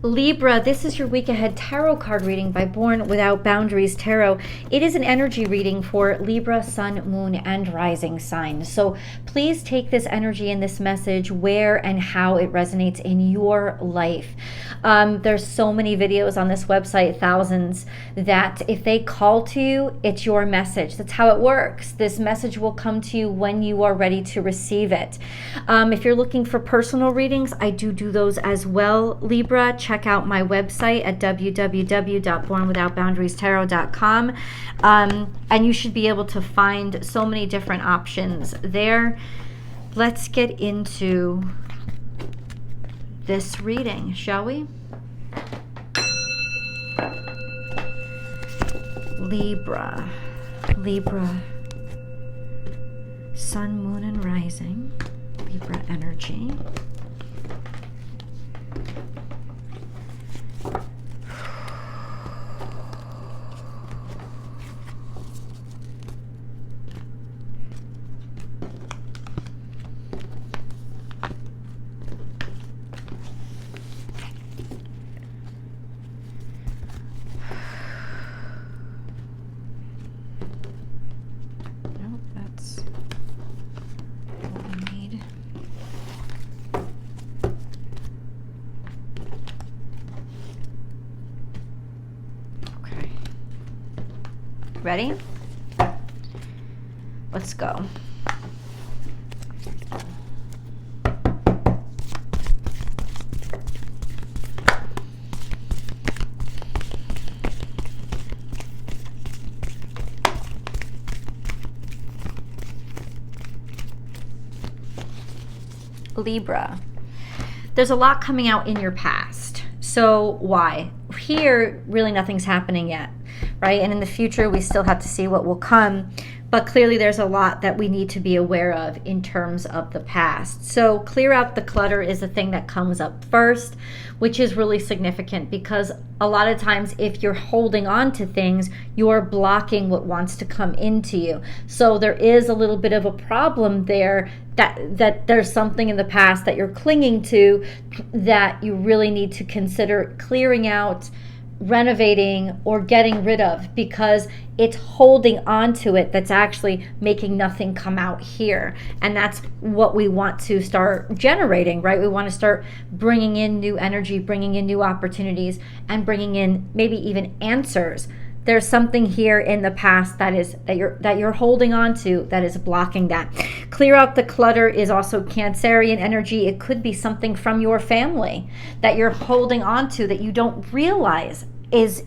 Libra, this is your week ahead tarot card reading by Born Without Boundaries Tarot. It is an energy reading for Libra, Sun, Moon, and Rising signs. So please take this energy and this message where and how it resonates in your life. There's so many videos on this website, thousands, that if they call to you, it's your message. That's how it works. This message will come to you when you are ready to receive it. If you're looking for personal readings, I do those as well, Libra. Check out my website at www.bornwithoutboundariestarot.com, and you should be able to find so many different options there. Let's get into this reading, shall we? Libra, Sun, Moon, and Rising, Libra energy. Ready? Let's go. Libra, there's a lot coming out in your past. So why? Here, really nothing's happening yet, right? And in the future, we still have to see what will come. But clearly there's a lot that we need to be aware of in terms of the past. So clear out the clutter is the thing that comes up first, which is really significant because a lot of times if you're holding on to things, you're blocking what wants to come into you. So there is a little bit of a problem there that there's something in the past that you're clinging to that you really need to consider clearing out, renovating, or getting rid of, because it's holding on to it that's actually making nothing come out here. And that's what we want to start generating, right? We want to start bringing in new energy, bringing in new opportunities, and bringing in maybe even answers. There's something here in the past that you're holding on to that is blocking that. Clear out the clutter is also Cancerian energy. It could be something from your family that you're holding on to that you don't realize is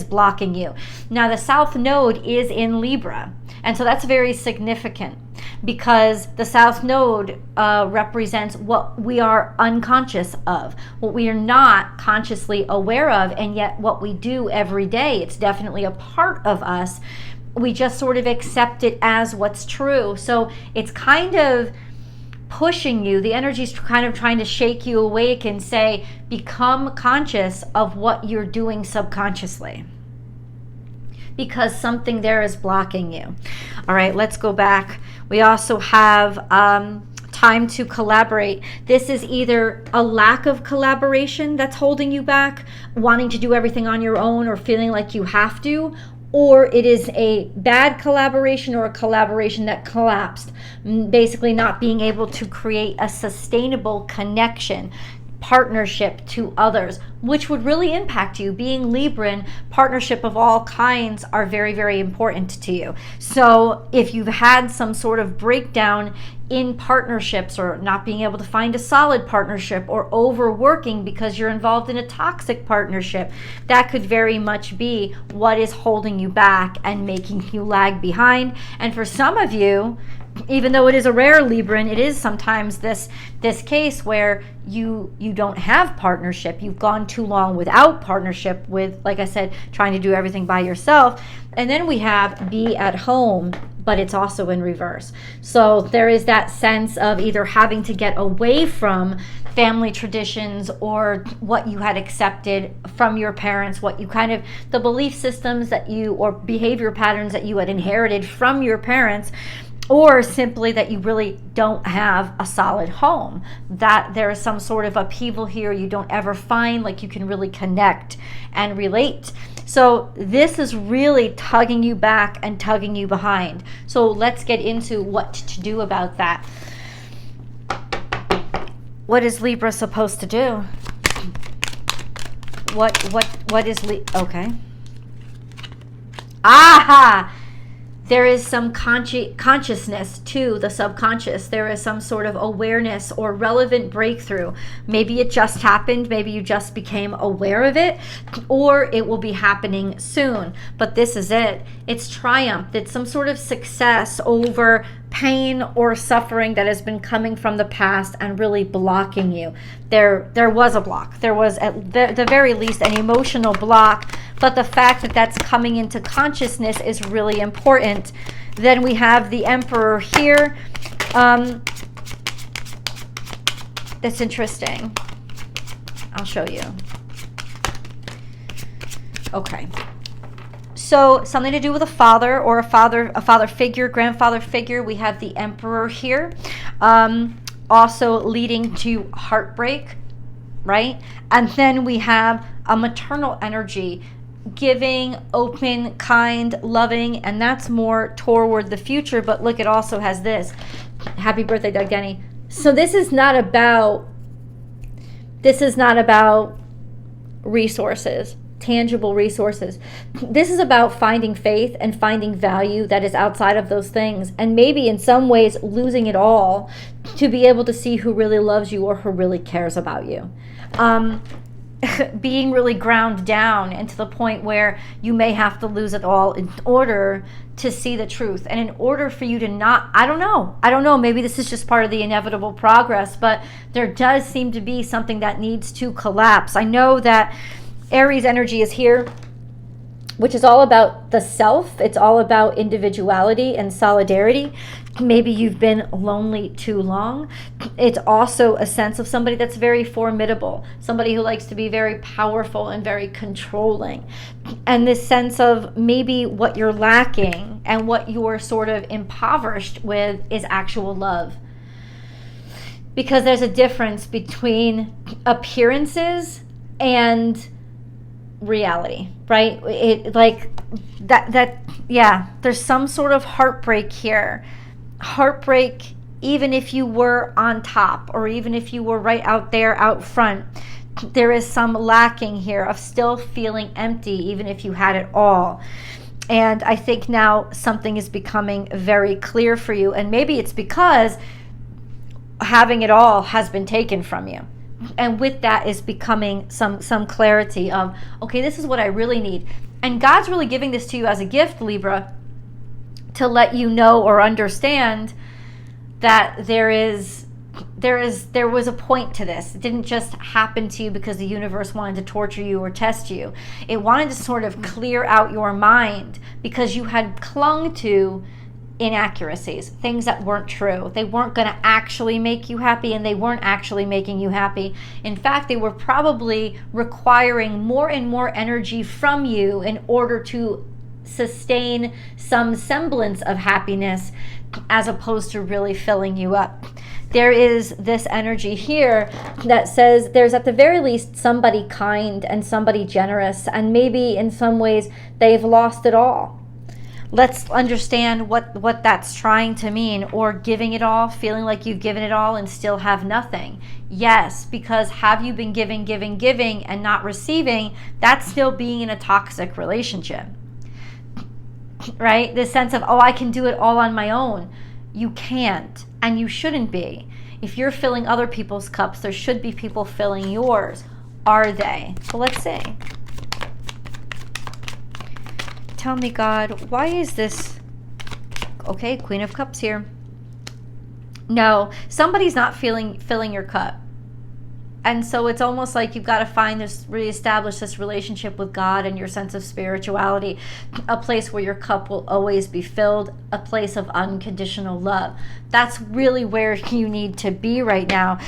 blocking you. Now the South Node is in Libra, and so that's very significant because the South Node represents what we are unconscious of, what we are not consciously aware of, and yet what we do every day. It's definitely a part of us. We just sort of accept it as what's true. So it's kind of pushing you. The energy is kind of trying to shake you awake and say, become conscious of what you're doing subconsciously, because something there is blocking you. All right, let's go back. We also have time to collaborate. This is either a lack of collaboration that's holding you back, wanting to do everything on your own or feeling like you have to, or it is a bad collaboration or a collaboration that collapsed, basically not being able to create a sustainable connection, partnership to others, which would really impact you. Being Libran, partnership of all kinds are very, very important to you. So if you've had some sort of breakdown in partnerships or not being able to find a solid partnership or overworking because you're involved in a toxic partnership, that could very much be what is holding you back and making you lag behind. And for some of you, even though it is a rare Libran, it is sometimes this case where you don't have partnership. You've gone too long without partnership with, like I said, trying to do everything by yourself. And then we have be at home, but it's also in reverse. So there is that sense of either having to get away from family traditions or what you had accepted from your parents, what you kind of, the belief systems that you, or behavior patterns that you had inherited from your parents, or simply that you really don't have a solid home, that there is some sort of upheaval here you don't ever find like you can really connect and relate. So this is really tugging you back and tugging you behind. So let's get into what to do about that. What is Libra supposed to do? What is okay. Aha! There is some consciousness to the subconscious. There is some sort of awareness or relevant breakthrough. Maybe it just happened. Maybe you just became aware of it, or it will be happening soon. But this is it. It's triumph. It's some sort of success over pain or suffering that has been coming from the past and really blocking you. There was a block. There was at the very least an emotional block, but the fact that that's coming into consciousness is really important. Then we have the Emperor here. That's interesting. I'll show you. Okay. So something to do with a father or a father figure, grandfather figure. We have the Emperor here. Also leading to heartbreak, right? And then we have a maternal energy, giving, open, kind, loving, and that's more toward the future. But look, it also has this. Happy birthday, Doug Denny. So this is not about resources, tangible resources. This is about finding faith and finding value that is outside of those things, and maybe in some ways losing it all to be able to see who really loves you or who really cares about you. Being really ground down, and to the point where you may have to lose it all in order to see the truth, and in order for you to not, I don't know, maybe this is just part of the inevitable progress, but there does seem to be something that needs to collapse. I know that Aries energy is here, which is all about the self. It's all about individuality and solidarity. Maybe you've been lonely too long. It's also a sense of somebody that's very formidable, somebody who likes to be very powerful and very controlling. And this sense of maybe what you're lacking and what you're sort of impoverished with is actual love. Because there's a difference between appearances and reality, right? It like that yeah, there's some sort of heartbreak here. Heartbreak, even if you were on top, or even if you were right out there out front, there is some lacking here of still feeling empty, even if you had it all. And I think now something is becoming very clear for you, and maybe it's because having it all has been taken from you. And with that is becoming some clarity of, okay, this is what I really need. And God's really giving this to you as a gift, Libra, to let you know or understand that there was a point to this. It didn't just happen to you because the universe wanted to torture you or test you. It wanted to sort of clear out your mind because you had clung to inaccuracies, things that weren't true. They weren't going to actually make you happy, and they weren't actually making you happy. In fact, they were probably requiring more and more energy from you in order to sustain some semblance of happiness, as opposed to really filling you up. There is this energy here that says there's at the very least somebody kind and somebody generous, and maybe in some ways they've lost it all. Let's understand what that's trying to mean. Or giving it all, feeling like you've given it all and still have nothing. Yes, because have you been giving and not receiving? That's still being in a toxic relationship, right? This sense of, oh, I can do it all on my own. You can't, and you shouldn't be. If you're filling other people's cups, there should be people filling yours. Are they? Well, let's see. Tell me, God, why is this? Okay, Queen of Cups here. No, somebody's not filling your cup. And so it's almost like you've got to reestablish this relationship with God and your sense of spirituality, a place where your cup will always be filled, a place of unconditional love. That's really where you need to be right now.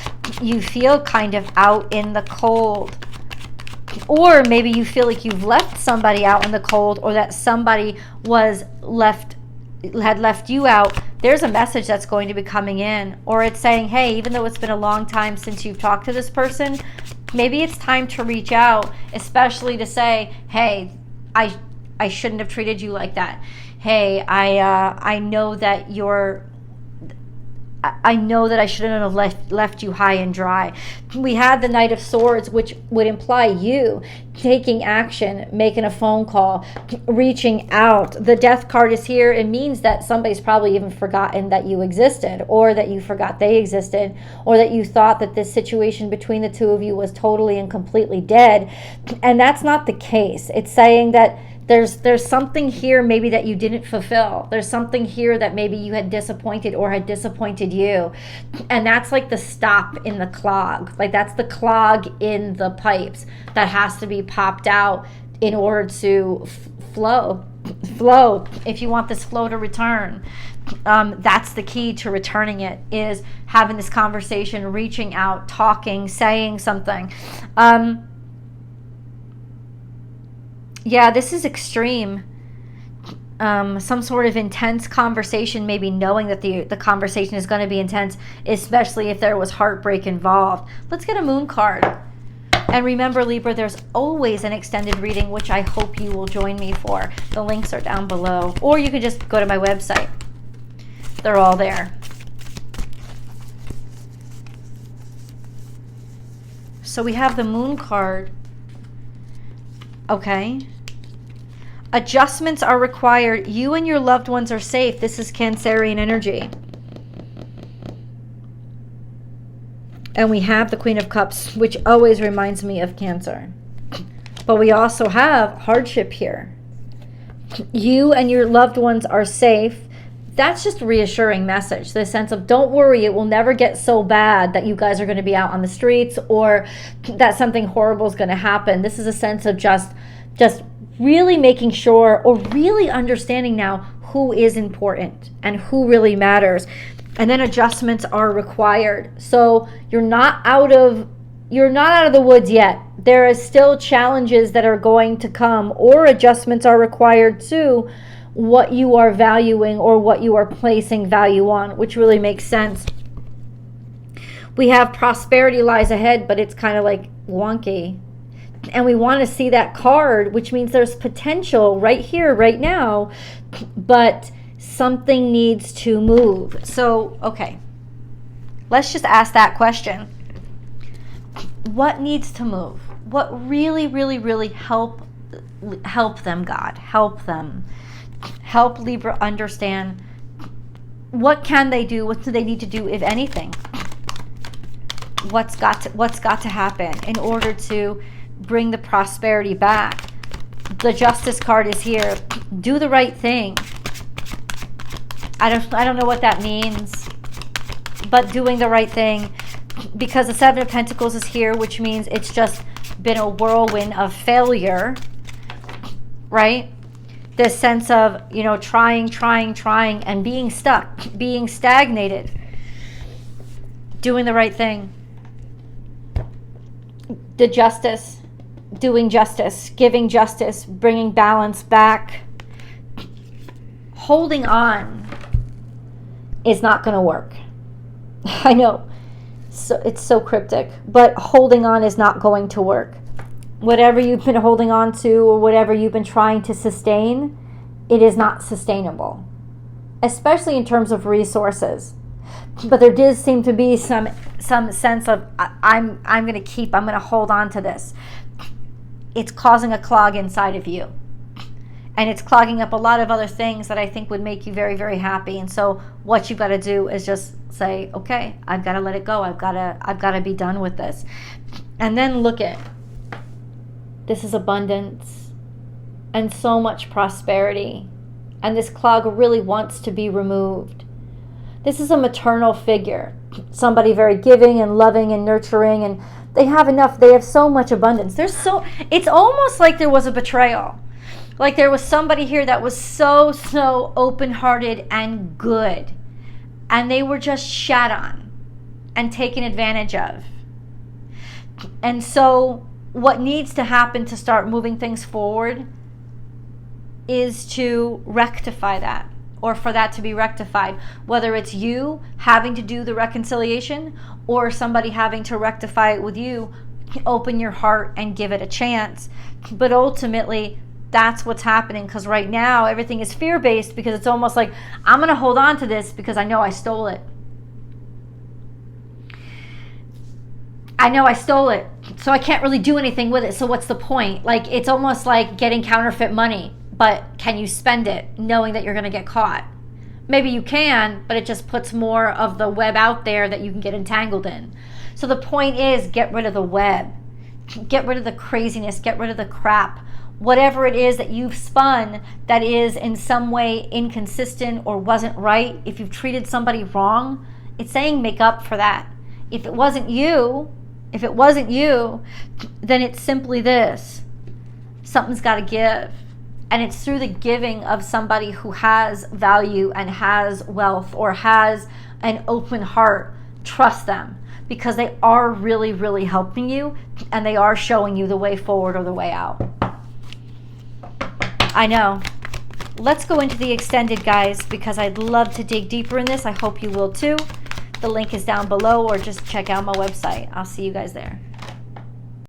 You feel kind of out in the cold. Or maybe you feel like you've left somebody out in the cold, or that somebody had left you out. there's a message that's going to be coming in, or it's saying, hey, even though it's been a long time since you've talked to this person, maybe it's time to reach out, especially to say, hey, I shouldn't have treated you like that. Hey, I know that I know that I shouldn't have left you high and dry. We had the Knight of Swords, which would imply you taking action, making a phone call, reaching out. The Death card is here. It means that somebody's probably even forgotten that you existed, or that you forgot they existed, or that you thought that this situation between the two of you was totally and completely dead. And that's not the case. It's saying that there's something here maybe that you didn't fulfill. There's something here that maybe you had disappointed or had disappointed you. And that's like the stop in the clog. Like that's the clog in the pipes that has to be popped out in order to flow. If you want this flow to return. That's the key to returning it, is having this conversation, reaching out, talking, saying something. Yeah, this is extreme. Some sort of intense conversation, maybe knowing that the conversation is going to be intense, especially if there was heartbreak involved. Let's get a moon card. And remember, Libra, there's always an extended reading, which I hope you will join me for. The links are down below. Or you can just go to my website. They're all there. So we have the moon card. Okay. Adjustments are required. You and your loved ones are safe. This is Cancerian energy. And we have the Queen of Cups, which always reminds me of Cancer. But we also have hardship here. You and your loved ones are safe. That's just a reassuring message. The sense of, don't worry, it will never get so bad that you guys are going to be out on the streets, or that something horrible is going to happen. This is a sense of just really making sure, or really understanding now who is important and who really matters. And then adjustments are required. So you're not out of the woods yet. There is still challenges that are going to come, or adjustments are required to what you are valuing or what you are placing value on, which really makes sense. We have prosperity lies ahead, but it's kind of like wonky. And we want to see that card, which means there's potential right here, right now, but something needs to move. So, okay, let's just ask that question. What needs to move? What really, really, really help them, God? Help them. Help Libra understand, what can they do? What do they need to do, if anything? What's got to happen in order to bring the prosperity back? The Justice card is here. Do the right thing. I don't know what that means, but doing the right thing, because the Seven of Pentacles is here, which means it's just been a whirlwind of failure, right? This sense of, trying and being stuck, being stagnated. Doing the right thing. The Justice, doing justice, giving justice, bringing balance back. Holding on is not going to work. I know, so it's so cryptic, but holding on is not going to work. Whatever you've been holding on to, or whatever you've been trying to sustain, it is not sustainable, especially in terms of resources. But there does seem to be some sense of, I'm going to hold on to this. It's causing a clog inside of you. And it's clogging up a lot of other things that I think would make you very, very happy. And so what you've got to do is just say, okay, I've got to let it go. I've got to be done with this. And then look at, this is abundance and so much prosperity. And this clog really wants to be removed. This is a maternal figure, somebody very giving and loving and nurturing, and they have enough. They have so much abundance. It's almost like there was a betrayal. Like there was somebody here that was so open-hearted and good, and they were just shat on and taken advantage of. And so what needs to happen to start moving things forward is to rectify that, or for that to be rectified, whether it's you having to do the reconciliation or somebody having to rectify it with you. Open your heart and give it a chance. But ultimately, that's what's happening, because right now everything is fear-based, because it's almost like, I'm going to hold on to this because I know I stole it. I know I stole it, so I can't really do anything with it. So what's the point? Like, it's almost like getting counterfeit money, but can you spend it knowing that you're going to get caught? Maybe you can, but it just puts more of the web out there that you can get entangled in. So the point is, get rid of the web. Get rid of the craziness. Get rid of the crap. Whatever it is that you've spun that is in some way inconsistent or wasn't right, if you've treated somebody wrong, it's saying make up for that. If it wasn't you, then it's simply this. Something's got to give. And it's through the giving of somebody who has value and has wealth or has an open heart. Trust them, because they are really, really helping you, and they are showing you the way forward or the way out. I know. Let's go into the extended, guys, because I'd love to dig deeper in this. I hope you will too. The link is down below, or just check out my website. I'll see you guys there.